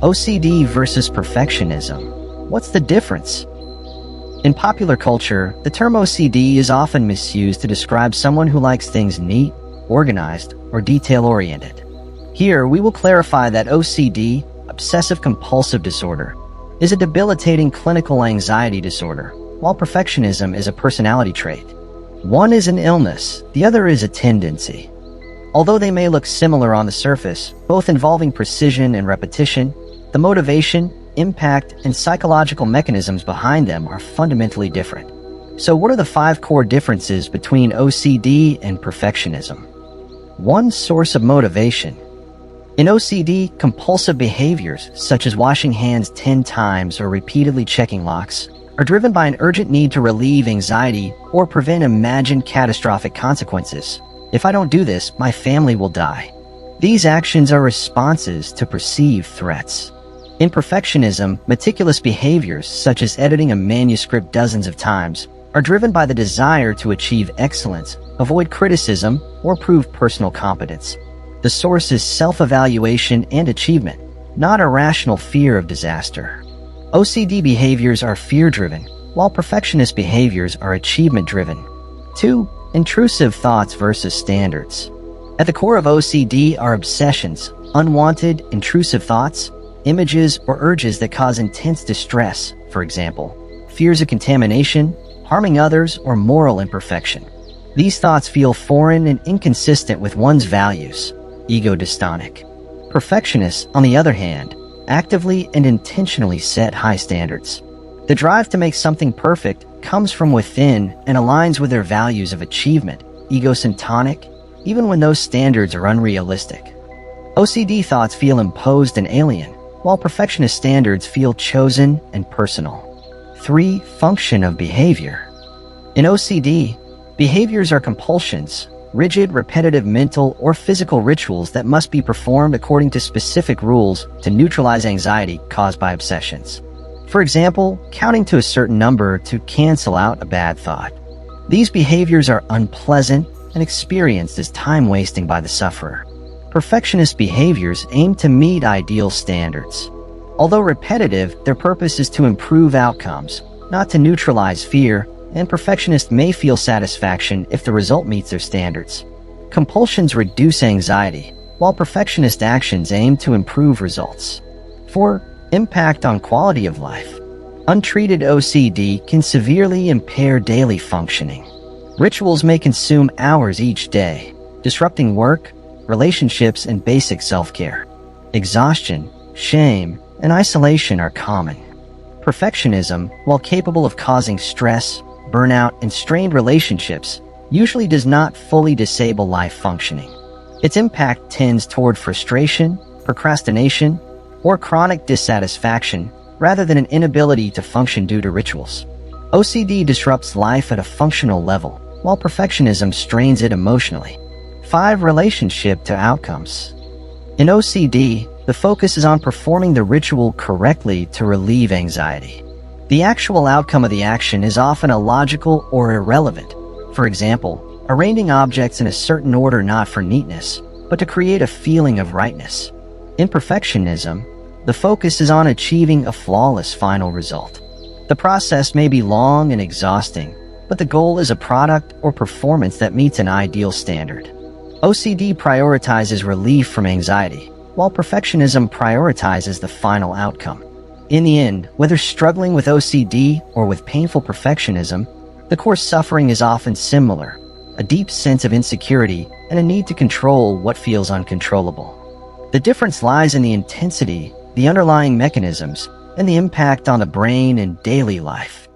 OCD versus perfectionism. What's the difference? In popular culture, the term OCD is often misused to describe someone who likes things neat, organized, or detail-oriented. Here, we will clarify that OCD, obsessive compulsive disorder, is a debilitating clinical anxiety disorder, while perfectionism is a personality trait. One is an illness, the other is a tendency. Although they may look similar on the surface, both involving precision and repetition, the motivation, impact, and psychological mechanisms behind them are fundamentally different. So what are the 5 core differences between OCD and perfectionism? 1. Source of motivation. In OCD, compulsive behaviors, such as washing hands 10 times or repeatedly checking locks, are driven by an urgent need to relieve anxiety or prevent imagined catastrophic consequences. If I don't do this, my family will die. These actions are responses to perceived threats. In perfectionism, meticulous behaviors, such as editing a manuscript dozens of times, are driven by the desire to achieve excellence, avoid criticism, or prove personal competence. The source is self-evaluation and achievement, not a rational fear of disaster. OCD behaviors are fear-driven, while perfectionist behaviors are achievement-driven. 2. Intrusive thoughts versus standards. At the core of OCD are obsessions, unwanted, intrusive thoughts, images, or urges that cause intense distress, for example, fears of contamination, harming others, or moral imperfection. These thoughts feel foreign and inconsistent with one's values, ego-dystonic. Perfectionists, on the other hand, actively and intentionally set high standards. The drive to make something perfect comes from within and aligns with their values of achievement, egocentric, even when those standards are unrealistic. OCD thoughts feel imposed and alien, while perfectionist standards feel chosen and personal. 3. Function of behavior. In OCD, behaviors are compulsions, rigid, repetitive mental or physical rituals that must be performed according to specific rules to neutralize anxiety caused by obsessions. For example, counting to a certain number to cancel out a bad thought. These behaviors are unpleasant and experienced as time-wasting by the sufferer. Perfectionist behaviors aim to meet ideal standards. Although repetitive, their purpose is to improve outcomes, not to neutralize fear, and perfectionists may feel satisfaction if the result meets their standards. Compulsions reduce anxiety, while perfectionist actions aim to improve results. 4. Impact on quality of life. Untreated OCD can severely impair daily functioning. Rituals may consume hours each day, disrupting work, relationships, and basic self-care. Exhaustion, shame, and isolation are common. Perfectionism, while capable of causing stress, burnout, and strained relationships, usually does not fully disable life functioning. Its impact tends toward frustration, procrastination, or chronic dissatisfaction rather than an inability to function due to rituals. OCD disrupts life at a functional level, while perfectionism strains it emotionally. 5. Relationship to outcomes. In OCD, the focus is on performing the ritual correctly to relieve anxiety. The actual outcome of the action is often illogical or irrelevant. For example, arranging objects in a certain order not for neatness, but to create a feeling of rightness. In perfectionism, the focus is on achieving a flawless final result. The process may be long and exhausting, but the goal is a product or performance that meets an ideal standard. OCD prioritizes relief from anxiety, while perfectionism prioritizes the final outcome. In the end, whether struggling with OCD or with painful perfectionism, the core suffering is often similar: a deep sense of insecurity and a need to control what feels uncontrollable. The difference lies in the intensity, the underlying mechanisms, and the impact on the brain and daily life.